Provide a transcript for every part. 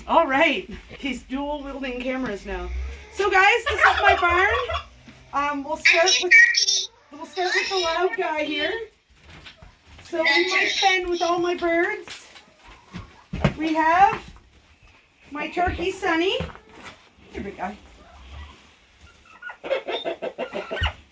All right. He's dual wielding cameras now. So guys, this is my barn. We'll start with the loud guy here. So in my pen with all my birds, we have my turkey, Sunny. Here we go.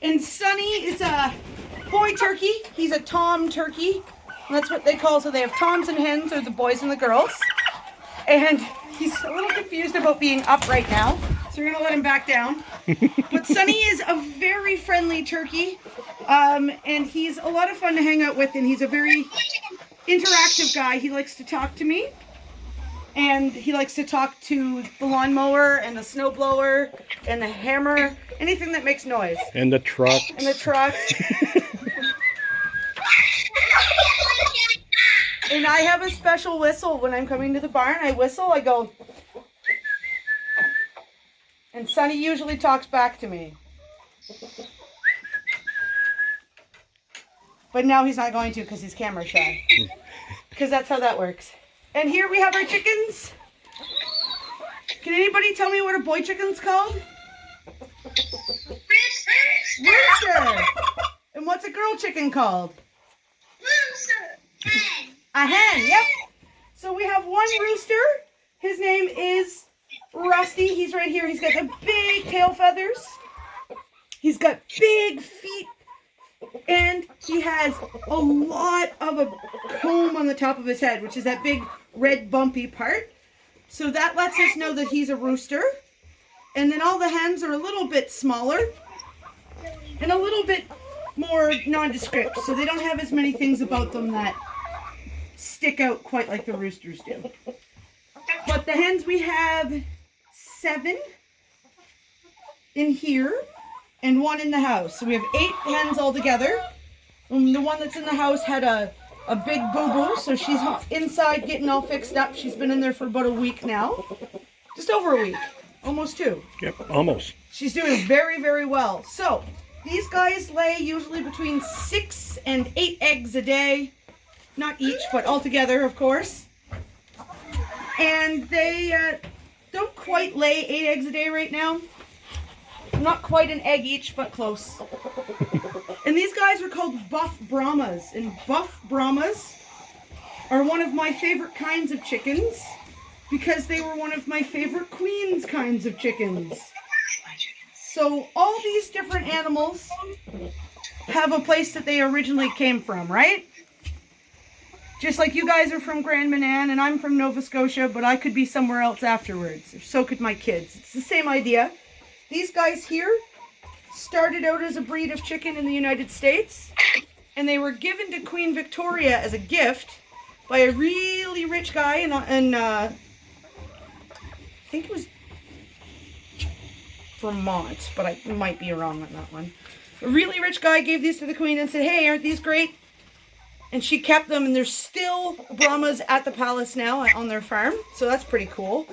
And Sunny is a boy turkey. He's a tom turkey. That's what they call, so they have toms and hens, or the boys and the girls. And he's a little confused about being up right now, so we're gonna let him back down. But Sunny is a very friendly turkey, and he's a lot of fun to hang out with, and he's a very interactive guy. He likes to talk to me, and he likes to talk to the lawnmower and the snowblower and the hammer, anything that makes noise. And the truck. And the truck. And I have a special whistle when I'm coming to the barn. I whistle, I go. And Sunny usually talks back to me. But now he's not going to because he's camera shy. Because that's how that works. And here we have our chickens. Can anybody tell me what a boy chicken's called? Rooster. And what's a girl chicken called? A hen, yep. So we have one rooster. His name is Rusty. He's right here. He's got the big tail feathers. He's got big feet. And he has a lot of a comb on the top of his head, which is that big red bumpy part. So that lets us know that he's a rooster. And then all the hens are a little bit smaller and a little bit more nondescript. So they don't have as many things about them that stick out quite like the roosters do. But the hens, we have 7 in here and 1 in the house. So we have 8 hens altogether. The one that's in the house had a big boo-boo, so she's inside getting all fixed up. She's been in there for about a week now. Just over a week. Almost 2. Yep, almost. She's doing very, very well. So these guys lay usually between 6 and 8 eggs a day. Not each, but all together, of course. And they don't quite lay 8 eggs a day right now. Not quite an egg each, but close. And these guys are called buff Brahmas. And buff Brahmas are one of my favorite kinds of chickens because they were one of my favorite queen's kinds of chickens. So all these different animals have a place that they originally came from, right? Just like you guys are from Grand Manan and I'm from Nova Scotia, but I could be somewhere else afterwards. So could my kids. It's the same idea. These guys here started out as a breed of chicken in the United States, and they were given to Queen Victoria as a gift by a really rich guy in I think it was Vermont, but I might be wrong on that one. A really rich guy gave these to the Queen and said, hey, aren't these great? And she kept them, and there's still Brahmas at the palace now on their farm. So that's pretty cool.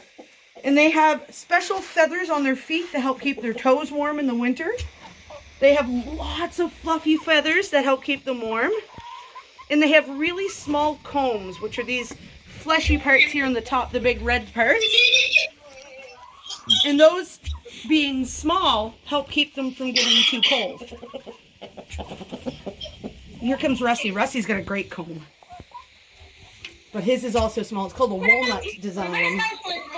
And they have special feathers on their feet to help keep their toes warm in the winter. They have lots of fluffy feathers that help keep them warm. And they have really small combs, which are these fleshy parts here on the top, the big red parts. And those, being small, help keep them from getting too cold. Here comes Rusty. Rusty's got a great comb. But his is also small. It's called a walnut design.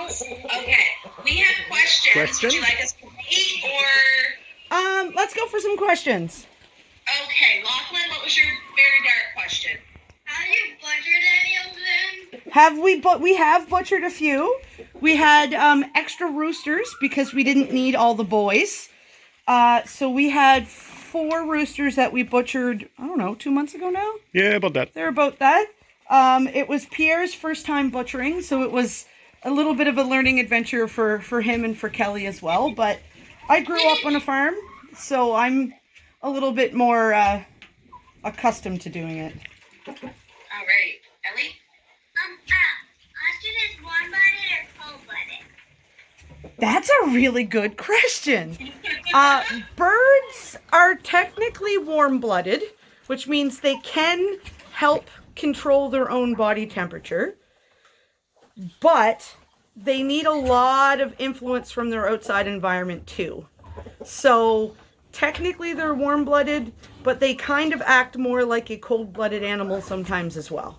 Okay, we have questions. Would you like us to repeat or? Let's go for some questions. Okay, Lachlan, what was your very dark question? Have you butchered any of them? We have butchered a few. We had extra roosters because we didn't need all the boys. So we had 4 roosters that we butchered, I don't know, 2 months ago now? Yeah, about that. They're about that. It was Pierre's first time butchering, so it was a little bit of a learning adventure for him and for Kelly as well. But I grew up on a farm, so I'm a little bit more accustomed to doing it. All right, Ellie? Austin is warm-blooded or cold-blooded? That's a really good question. Birds are technically warm-blooded, which means they can help control their own body temperature. But they need a lot of influence from their outside environment too. So technically they're warm-blooded, but they kind of act more like a cold-blooded animal sometimes as well.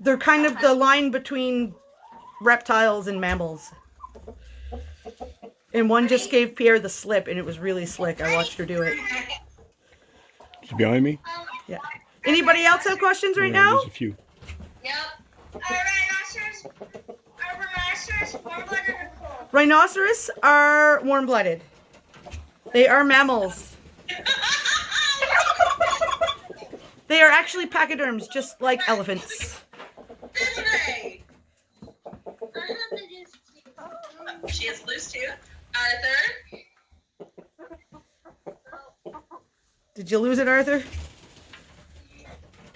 They're kind of the line between reptiles and mammals. And one just gave Pierre the slip, and it was really slick. I watched her do it. Is he behind me? Yeah. Anybody else have questions right Yeah, now? There's a few. Yep. Rhinoceros warm-blooded or cold? Rhinoceros are warm-blooded. They are mammals. They are actually pachyderms, just like elephants. She has loose too. Arthur? Did you lose it, Arthur?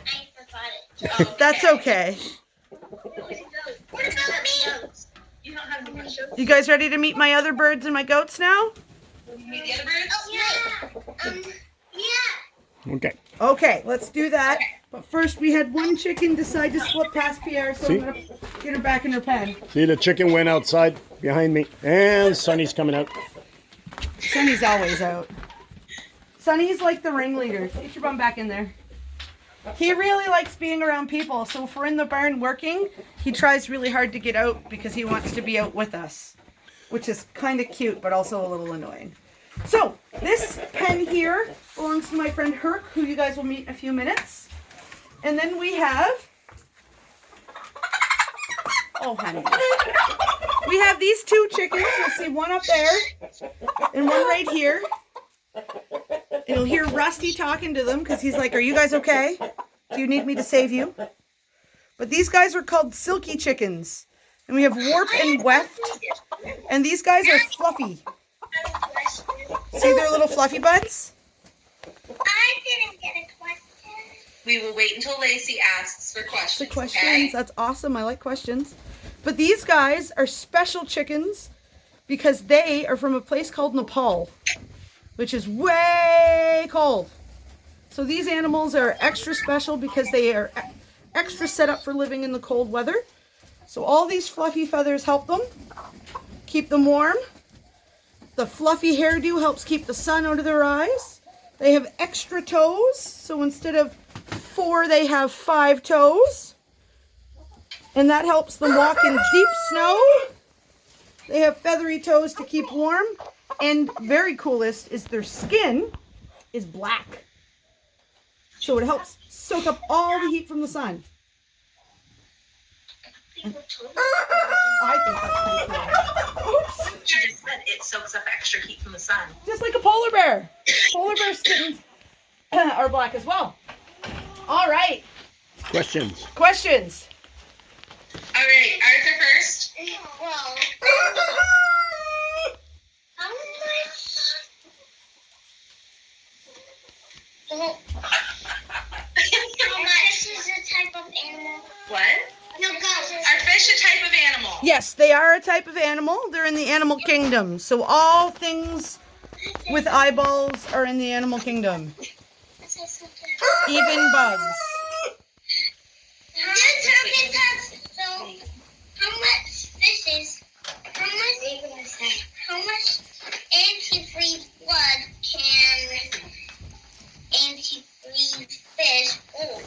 I forgot it. Oh, That's okay. What about me? You don't have any more shows. You guys ready to meet my other birds and my goats now? Meet the other birds? Yeah. Okay. Okay, let's do that. But first, we had one chicken decide to slip past Pierre, so See? I'm going to get her back in her pen. See, the chicken went outside behind me. And Sonny's coming out. Sonny's always out. Sonny's like the ringleader. Get your bum back in there. He really likes being around people, so if we're in the barn working, he tries really hard to get out because he wants to be out with us, which is kind of cute, but also a little annoying. So, this pen here belongs to my friend Herc, who you guys will meet in a few minutes. And then we have... Oh, honey. We have these two chickens. You'll see one up there and one right here. And you'll hear Rusty talking to them because he's like, are you guys okay? Do you need me to save you? But these guys are called Silky Chickens. And we have Warp and Weft. And these guys are fluffy. See their little fluffy butts? I didn't get a question. We will wait until Lacey asks for questions. The questions. Okay? That's awesome. I like questions. But these guys are special chickens because they are from a place called Nepal, which is way cold. So these animals are extra special because they are extra set up for living in the cold weather. So all these fluffy feathers help them, keep them warm. The fluffy hairdo helps keep the sun out of their eyes. They have extra toes, so instead of 4, they have 5 toes. And that helps them walk in deep snow. They have feathery toes to keep warm. And very coolest is their skin is black. So it helps soak up all the heat from the sun. I think that's pretty cool. Oops. She just said it soaks up extra heat from the sun. Just like a polar bear. Polar bear skins are black as well. All right. Questions. Questions. All right, Arthur first. Well, how much is a type of animal? What? No, go. Are fish a type of animal? Yes, they are a type of animal. They're in the animal kingdom. So all things with eyeballs are in the animal kingdom. Even bugs. So, how much fishes? How much antifreeze blood can antifreeze fish hold?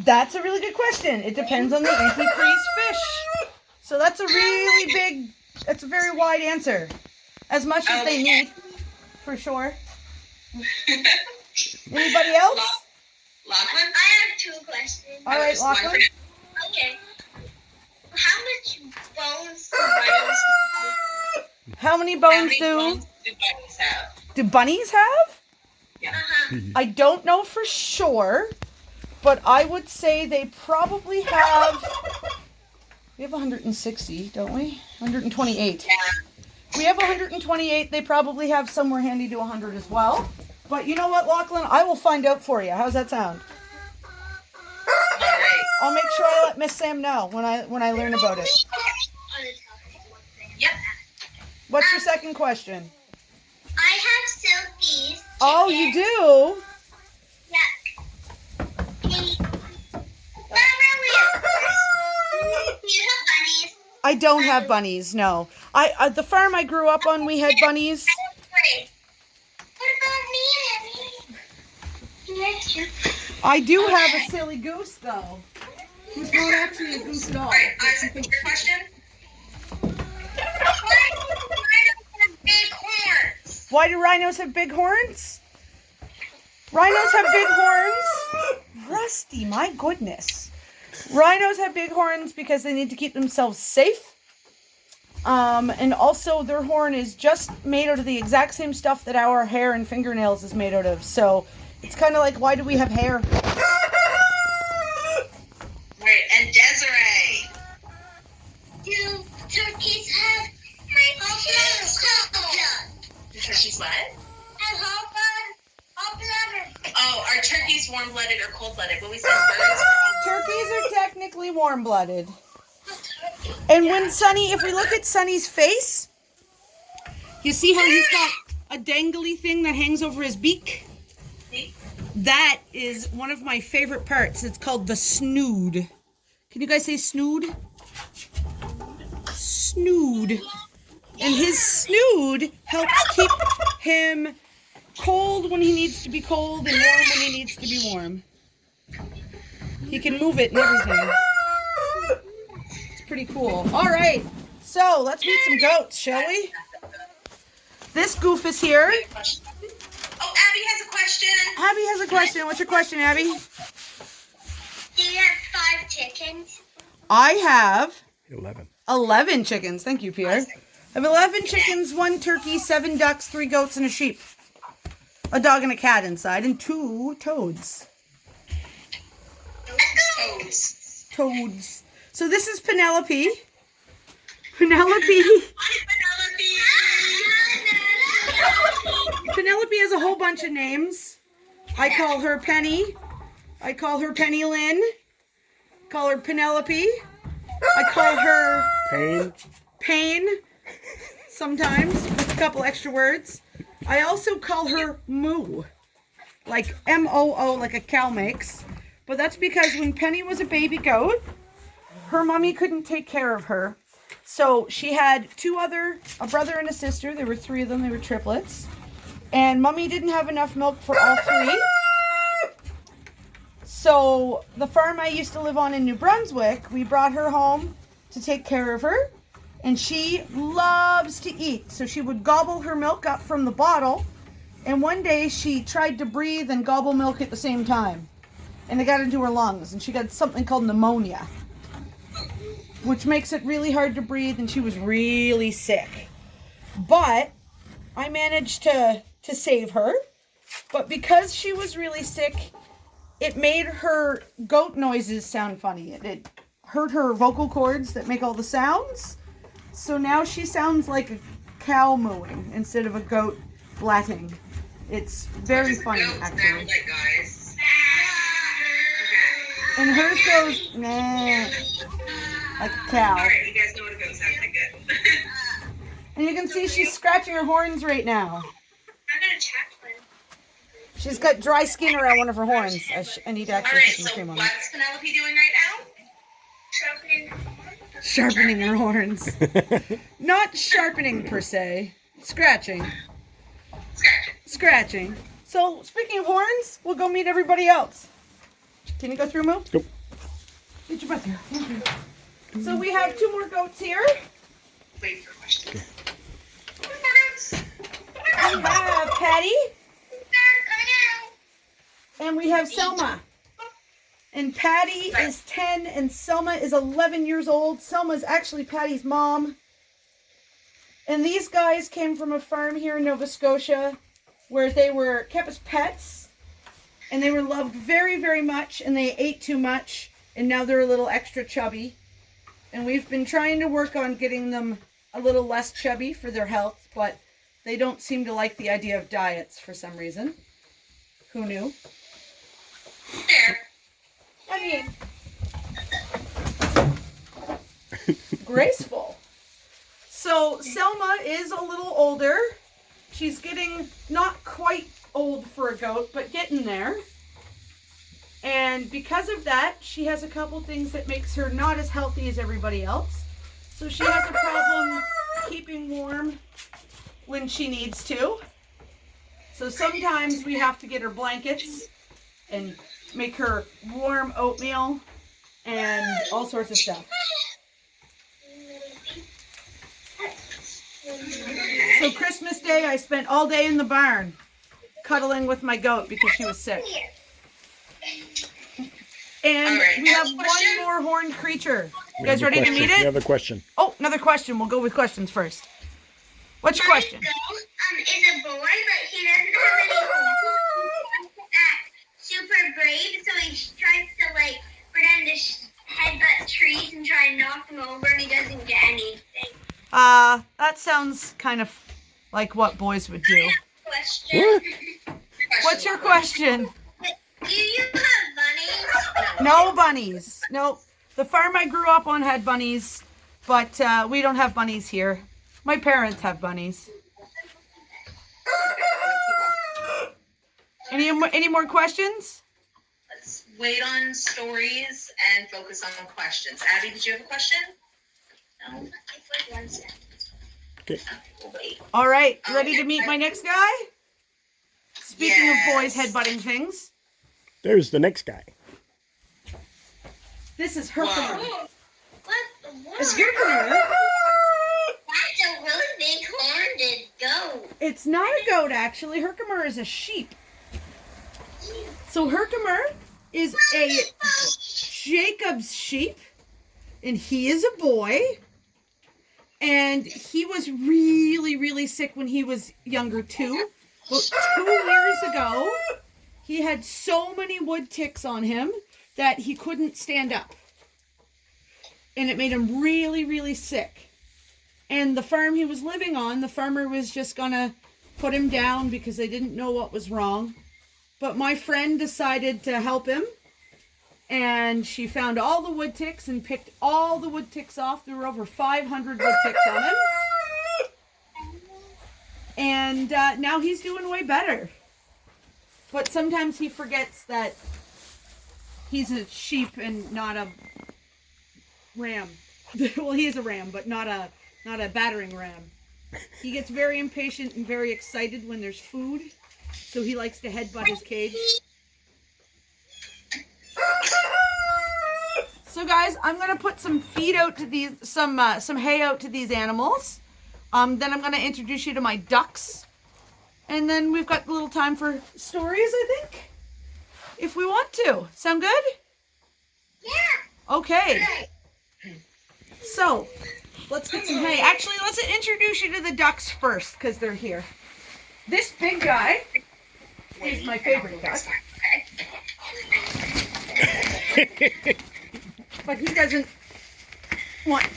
That's a really good question. It depends on the antifreeze fish. So that's a really big, that's a very wide answer. As much as they need, for sure. Anybody else? Lachlan? I have 2 questions. All right, Just one Lachlan. for- Okay. How much bones do bunnies have? How many How bones many do bones do bunnies have? bunnies have? Yeah. I don't know for sure, but I would say they probably have. We have 160, don't we? 128. Yeah. We have 128. They probably have somewhere handy to 100 as well. But you know what, Lachlan? I will find out for you. How's that sound? All right. I'll make sure I let Miss Sam know when I learn about it. Yep. What's your second question? I have silkies. Oh, you do? Yeah. Not really. Do you have bunnies? I don't have bunnies, no. The farm I grew up on, we had bunnies. I do have a silly goose, though. Who's not actually a goose at all. All right, Isaac, what's your question? Why do rhinos have big horns? Rhinos have big horns? Rusty, my goodness. Rhinos have big horns because they need to keep themselves safe. And also their horn is just made out of the exact same stuff that our hair and fingernails is made out of. So it's kind of like, why do we have hair? Right, and Desiree. Do turkeys have hot blood? Do turkeys what? Have hot blood? Oh, are turkeys warm-blooded or cold-blooded? When we said birds, Turkeys are technically warm-blooded. And when Sunny, if we look at Sunny's face, you see how he's got a dangly thing that hangs over his beak? That is one of my favorite parts. It's called the snood. Can you guys say snood? Snood. And his snood helps keep him cold when he needs to be cold and warm when he needs to be warm. He can move it and everything. It's pretty cool. All right, so let's meet some goats, shall we? This goof is here. oh, Abby has a question. Abby has a question. What's your question, Abby? Do you have 5 chickens? I have 11. 11 chickens. Thank you, Pierre. I have 11 chickens, 1 turkey, 7 ducks, 3 goats, and a sheep. A dog and a cat inside, and 2 toads. Toes. Toads. So this is Penelope. Penelope. Penelope has a whole bunch of names. I call her Penny. I call her Penny Lynn. Call her Penelope. I call her Pain. Sometimes with a couple extra words. I also call her Moo. Like M-O-O, like a cow makes. But that's because when Penny was a baby goat, her mommy couldn't take care of her. So she had a brother and a sister. There were 3 of them. They were triplets. And mommy didn't have enough milk for all 3. So the farm I used to live on in New Brunswick, we brought her home to take care of her. And she loves to eat. So she would gobble her milk up from the bottle. And one day she tried to breathe and gobble milk at the same time. And it got into her lungs. And she got something called pneumonia, which makes it really hard to breathe. And she was really sick. But I managed to save her. But because she was really sick, it made her goat noises sound funny. It hurt her vocal cords that make all the sounds. So now she sounds like a cow mooing instead of a goat blatting. It's very funny, actually. Sound like, guys? And hers goes, nah, like a cow. Alright, you guys know what a goat sounds like. Good. And you can see she's scratching her horns right now. I'm gonna check one. She's got dry skin around one of her horns. I need to actually Alright, put some so cream on it. what's Penelope doing right now? Sharpening her horns. Not sharpening per se. Scratching. Scratching. So, speaking of horns, we'll go meet everybody else. Can you go through, Moo? Go. Get your butt here. So we have 2 more goats here. Wait for questions. We have Patty. And we have Selma. And Patty is 10 and Selma is 11 years old. Selma is actually Patty's mom. And these guys came from a farm here in Nova Scotia where they were kept as pets. And they were loved very, very much. And they ate too much. And now they're a little extra chubby. And we've been trying to work on getting them a little less chubby for their health. But they don't seem to like the idea of diets for some reason. Who knew? There. I mean, graceful. So Selma is a little older. She's getting not quite old for a goat, but getting there. And because of that, she has a couple things that makes her not as healthy as everybody else. So she has a problem keeping warm when she needs to. So sometimes we have to get her blankets and make her warm oatmeal and all sorts of stuff. So Christmas Day, I spent all day in the barn cuddling with my goat because she was sick. And we have one more horned creature. You guys ready to meet it? We have a question. Oh, another question. We'll go with questions first. What's your question? My goat is a boy, but he doesn't have any horns. He act super brave, so he tries to like pretend to headbutt trees and try and knock them over, and he doesn't get anything. That sounds kind of like what boys would do. Question. What? What's your question? Do you have bunnies? No bunnies. No. The farm I grew up on had bunnies, but we don't have bunnies here. My parents have bunnies. Any more questions? Let's wait on stories and focus on questions. Abby, did you have a question? No. It's like 1 second. Okay. We'll wait. All right. Ready to meet my next guy? Speaking of boys Yes. headbutting things, There's the next guy. this is Herkimer. What? It's Herkimer. That's a really big horned goat. It's not a goat, actually. Herkimer is a sheep. So Herkimer is a Jacob's sheep, and he is a boy. And he was really, really sick when he was younger, too. But 2 years ago, he had so many wood ticks on him that he couldn't stand up. And it made him really, really sick. And the farm he was living on, the farmer was just going to put him down because they didn't know what was wrong. But my friend decided to help him. And she found all the wood ticks and picked all the wood ticks off. There were over 500 wood ticks on him. And now he's doing way better. But sometimes he forgets that he's a sheep and not a ram. Well, he is a ram, but not a battering ram. He gets very impatient and very excited when there's food. So he likes to headbutt his cage. So guys, I'm gonna put some feed out to these, some hay out to these animals. Then I'm gonna introduce you to my ducks, and then we've got a little time for stories, I think, if we want to. Sound good? Yeah. Okay. So let's get some hay. Actually, let's introduce you to the ducks first, because they're here. This big guy is my favorite duck. But he doesn't want...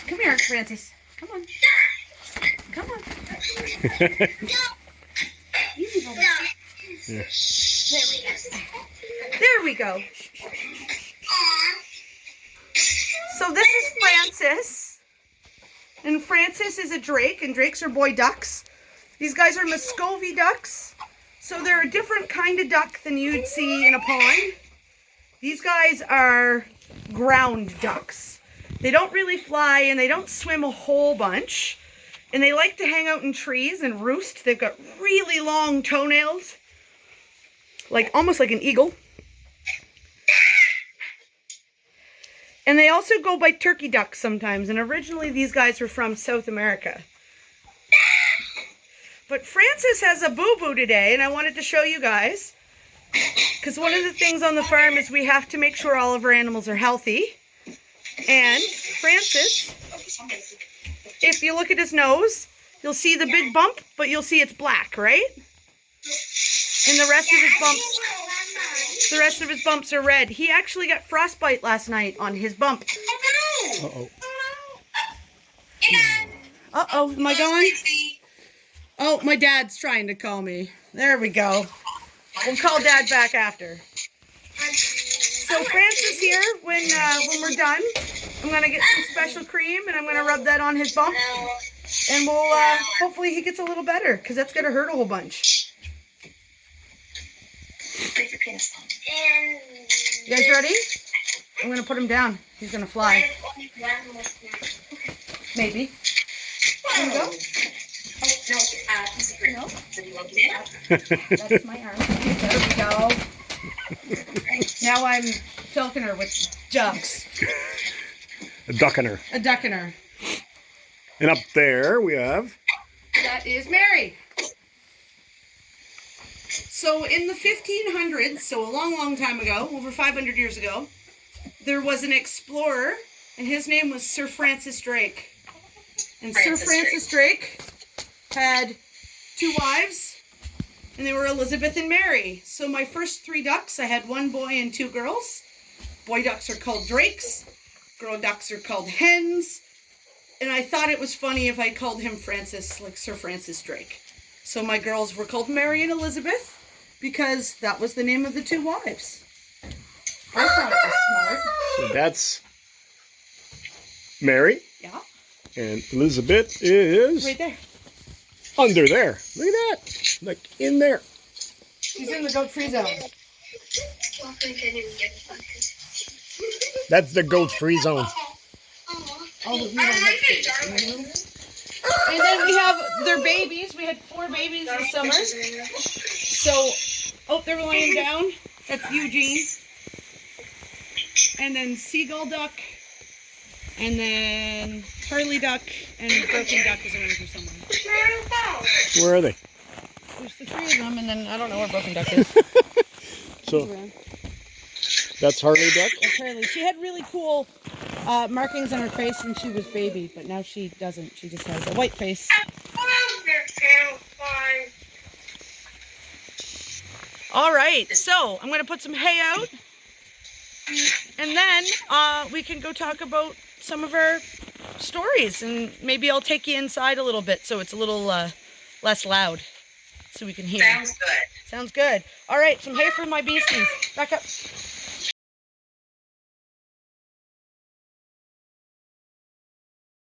Come here, Francis. Come on. Come on. Easy, Bubba. Yeah. There we go. So this is Francis. And Francis is a drake, and drakes are boy ducks. These guys are Muscovy ducks. So they're a different kind of duck than you'd see in a pond. These guys are ground ducks. They don't really fly, and they don't swim a whole bunch. And they like to hang out in trees and roost. They've got really long toenails, like almost like an eagle. And they also go by turkey ducks sometimes. And originally these guys were from South America. But Francis has a boo-boo today, and I wanted to show you guys. Because one of the things on the farm is we have to make sure all of our animals are healthy. And Francis, if you look at his nose, you'll see the big bump, but you'll see it's black, right? And the rest of his bumps are red. He actually got frostbite last night on his bump. Uh-oh. Uh-oh, am I going? Oh, my dad's trying to call me. There we go. We'll call Dad back after. So Francis here, when we're done, I'm going to get some special cream, and I'm going to rub that on his bump. And we'll, hopefully he gets a little better, because that's going to hurt a whole bunch. You guys ready? I'm going to put him down. He's going to fly. Maybe. There you go. Oh, no, piece of fruit. No. So you want it? That's my arm. There we go. Now I'm filking her with ducks. A duckener. A duckener. And up there we have. That is Mary. So in the 1500s, so a long, long time ago, over 500 years ago, there was an explorer, and his name was Sir Francis Drake. And Sir Francis Drake had 2 wives, and they were Elizabeth and Mary. So my first 3 ducks, I had 1 boy and 2 girls. Boy ducks are called drakes. Girl ducks are called hens. And I thought it was funny if I called him Francis, like Sir Francis Drake. So my girls were called Mary and Elizabeth because that was the name of the 2 wives. I thought it was smart. So that's Mary. Yeah. And Elizabeth is Right there. under there. Look at that. Like in there. She's in the goat-free zone. That's the goat-free zone. Oh, you don't have space. And then we have their babies. We had 4 babies this summer. So, oh, they're laying down. That's Eugene. And then seagull duck. And then Harley duck. And broken duck is around here somewhere. Where are they? There's the 3 of them, and then I don't know where broken duck is. So that's Harley duck. That's Harley. She had really cool markings on her face when she was baby, but now she doesn't. She just has a white face. All right, so I'm going to put some hay out, and then we can go talk about some of our stories, and maybe I'll take you inside a little bit so it's a little less loud, so we can hear. Sounds good. Sounds good. All right, some hay for my beasties. Back up.